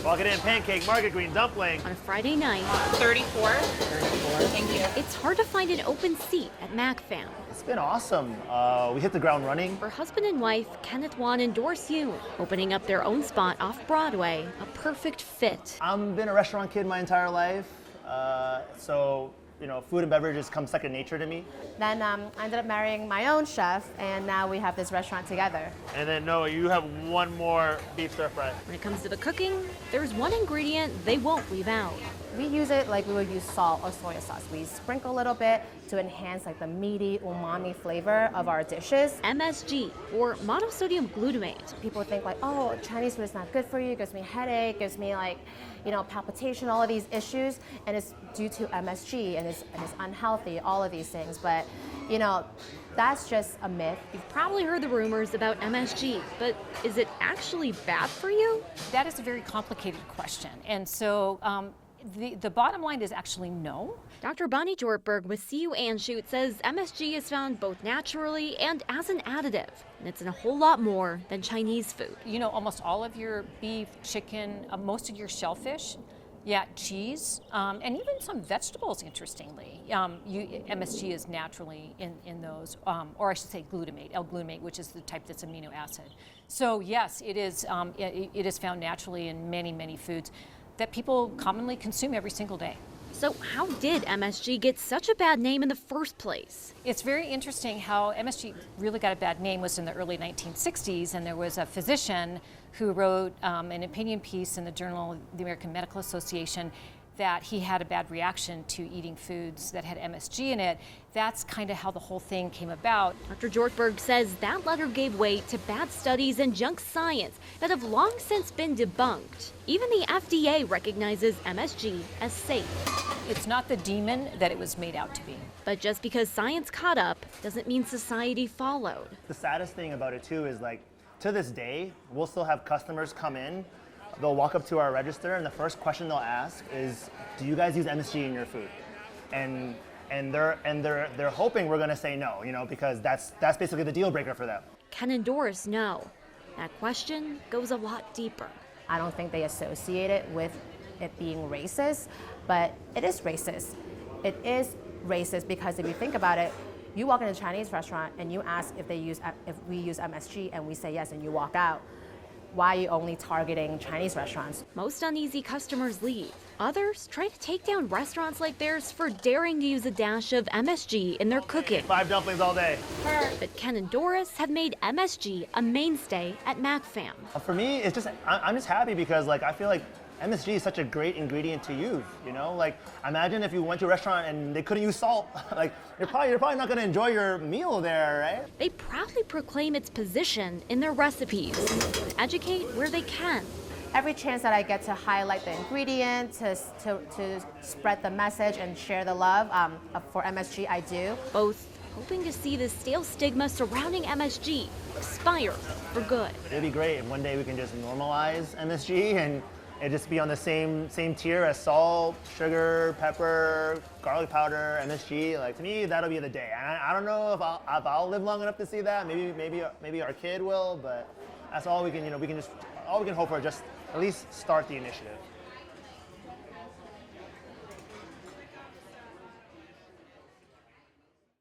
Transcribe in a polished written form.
Walk it in, pancake, market green, dumpling. On a Friday night, 34. Thank you. it's hard to find an open seat at MacFam. It's been awesome. We hit the ground running. For husband and wife, Kenneth Wan and Doris Yoon, opening up their own spot off Broadway, a perfect fit. I've been a restaurant kid my entire life, so food and beverages come second nature to me. Then I ended up marrying my own chef, and now we have this restaurant together. And then Noah, you have one more beef stir fry. When it comes to the cooking, there's one ingredient they won't leave out. We use it like we would use salt or soy sauce. We sprinkle a little bit to enhance like the meaty umami flavor of our dishes. MSG, or monosodium glutamate. People think like, oh, Chinese food is not good for you, it gives me a headache, gives me like, palpitation, all of these issues, and it's due to MSG, and it's unhealthy, all of these things. But, that's just a myth. You've probably heard the rumors about MSG, but is it actually bad for you? That is a very complicated question. And so the bottom line is actually no. Dr. Bonnie Jortberg with CU Anschutz says MSG is found both naturally and as an additive, and it's in a whole lot more than Chinese food. Almost all of your beef, chicken, most of your shellfish, cheese, and even some vegetables, interestingly. MSG is naturally in those, or I should say glutamate, L-glutamate, which is the type that's amino acid. So yes, it is found naturally in many, many foods that people commonly consume every single day. So how did MSG get such a bad name in the first place? It's very interesting how MSG really got a bad name was in the early 1960s, and there was a physician who wrote an opinion piece in the Journal of the American Medical Association that he had a bad reaction to eating foods that had MSG in it. That's kind of how the whole thing came about. Dr. Jortberg says that letter gave way to bad studies and junk science that have long since been debunked. Even the FDA recognizes MSG as safe. It's not the demon that it was made out to be. But just because science caught up doesn't mean society followed. The saddest thing about it too is to this day, we'll still have customers come in. They'll walk up to our register, and the first question they'll ask is, "Do you guys use MSG in your food?" And they're hoping we're going to say no, because that's basically the deal breaker for them. Ken and Doris know. That question goes a lot deeper. I don't think they associate it with it being racist, but it is racist. It is racist because if you think about it, you walk in a Chinese restaurant and you ask if we use MSG, and we say yes, and you walk out. Why are you only targeting Chinese restaurants? Most uneasy customers leave. Others try to take down restaurants like theirs for daring to use a dash of MSG in their cooking. 5 dumplings all day. But Ken and Doris have made MSG a mainstay at MacFam. For me, I'm just happy because I feel like MSG is such a great ingredient to use, imagine if you went to a restaurant and they couldn't use salt. You're probably not going to enjoy your meal there, right? They proudly proclaim its position in their recipes. Educate where they can. Every chance that I get to highlight the ingredient, to spread the message and share the love for MSG, I do. Both hoping to see the stale stigma surrounding MSG expire for good. It'd be great if one day we can just normalize MSG and it just be on the same tier as salt, sugar, pepper, garlic powder, MSG. To me, that'll be the day. I don't know if I'll live long enough to see that. Maybe our kid will, but that's all we can all we can hope for. Just at least start the initiative.